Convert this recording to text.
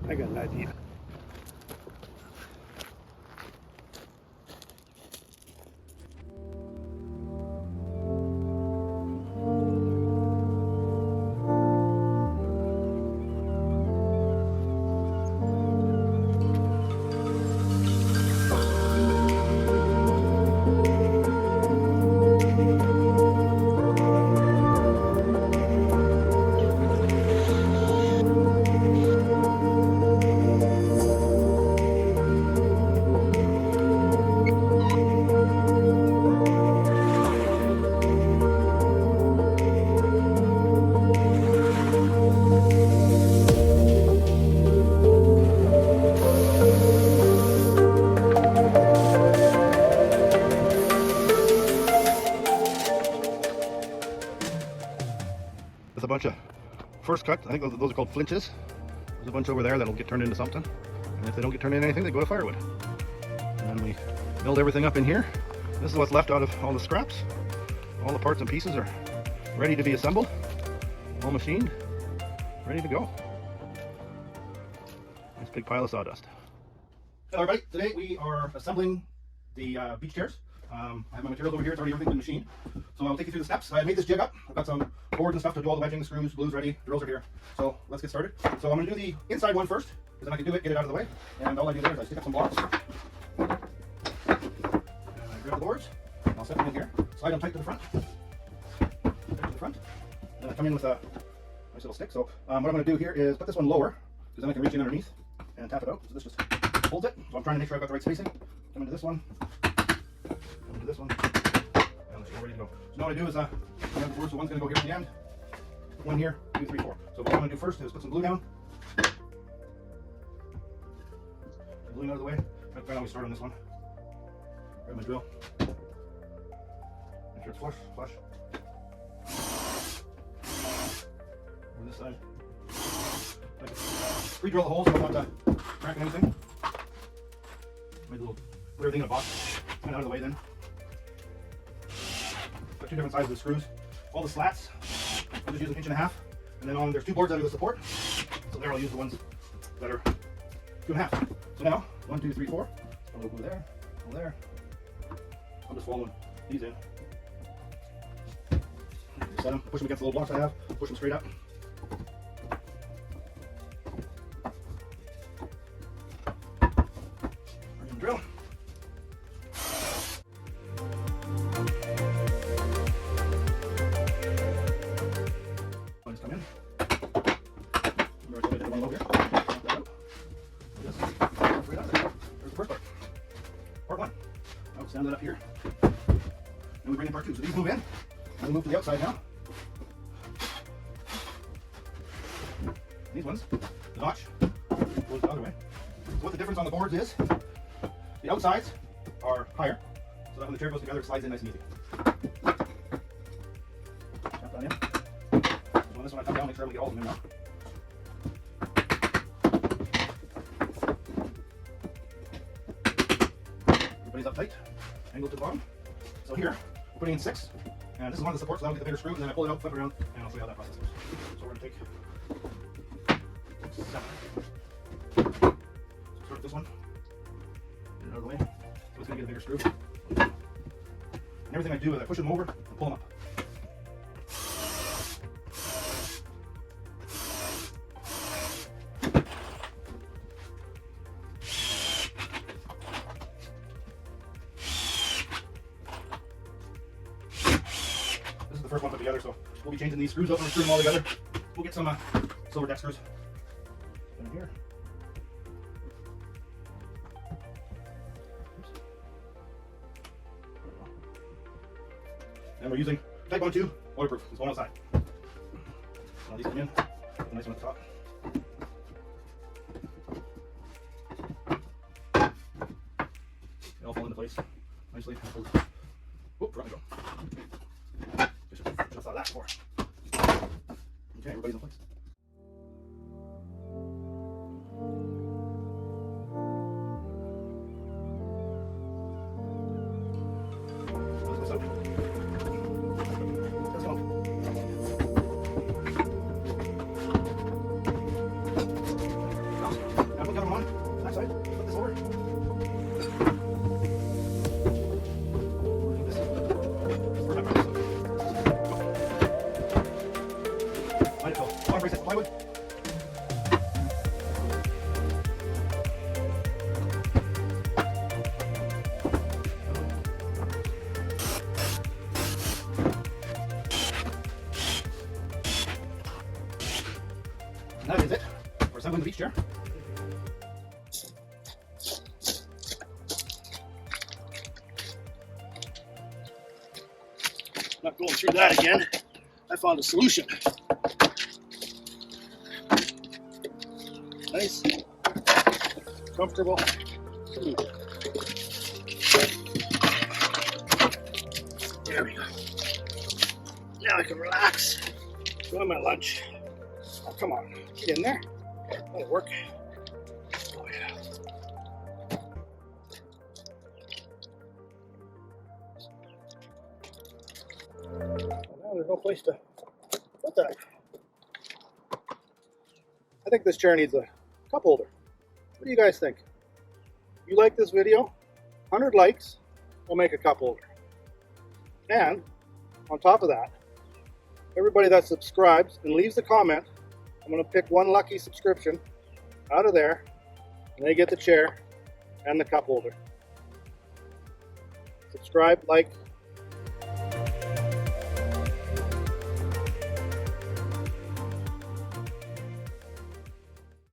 I got an idea. There's a bunch of first cut. I think those are called flinches. There's a bunch over there that'll get turned into something. And if they don't get turned into anything, they go to firewood. And then we build everything up in here. This is what's left out of all the scraps. All the parts and pieces are ready to be assembled. All machined, ready to go. Nice big pile of sawdust. Hello everybody, today we are assembling the beach chairs. I have my materials over here, it's already everything been machined. So I'll take you through the steps. I made this jig up. I've got some boards and stuff to do all the wedging, screws, glues ready, drills are here. So let's get started. So I'm going to do the inside one first, because then I can do it, get it out of the way. And all I do there is I stick up some blocks. And I grab the boards, I'll set them in here, slide them tight to the front. Tight to the front. Then I come in with a nice little stick. So what I'm going to do here is put this one lower, because then I can reach in underneath and tap it out. So this just holds it. So I'm trying to make sure I've got the right spacing. Come into this one. Come into this one. And let's go ready to go. So now what I do is I have the board, so one's going to go here at the end. One here, 2, 3, 4. So what I'm going to do first is put some glue down. Glue out of the way. I always start on this one. Grab my drill. Make sure it's flush. On this side. Pre-drill the holes so I'm not cracking anything. Made a little, put everything in a box. Kind of out of the way then. Got two different sizes of screws. All the slats, I'll just use 1.5 inches. And then there's 2 boards under the support. So there I'll use the ones that are 2.5. So now, 1, 2, 3, 4. I'll go there, go there. I'm just following these in. Just set them, push them against the little blocks I have, push them straight up. Bring in the drill. I'll just come in. Remember I did one low here. Just right out there. There's the first part. Part 1. I'll stand that up here. Then we bring in part 2. So these move in. And we move to the outside now. These ones, the notch goes the other way. So what the difference on the boards is, the outsides are higher, so that when the chair goes together, it slides in nice and easy. Tap that in. So on this one I come down, make sure I get all of them in now. Everybody's up tight, angled to the bottom. So here, we're putting in 6, and this is one of the supports, so I'll get the bigger screw, and then I pull it out, flip it around, and I'll show you how that process goes. So we're going to take 7. Start with this one, get it out of the way, so it's going to get a bigger screw. And everything I do is I push them over and pull them up. This is the first one put together, so we'll be changing these screws up and screwing them all together. We'll get some silver deck screws in here. And we're using type 1-2 waterproof. There's one outside. Now these come in. Put the nice one at the top. They all fall into place nicely. Oh, forgot to go. Just thought that before. Okay, everybody's in place. Let's go. beach chair. Not going through that again. I found a solution. Nice, comfortable. There we go. Now I can relax. Enjoy my lunch. Oh, come on, get in there. That'll work. Oh yeah. Now there's no place to put that. I think this chair needs a cup holder. What do you guys think? You like this video? 100 likes, we'll make a cup holder. And on top of that, everybody that subscribes and leaves a comment, I'm going to pick one lucky subscription out of there, and they get the chair and the cup holder. Subscribe, like,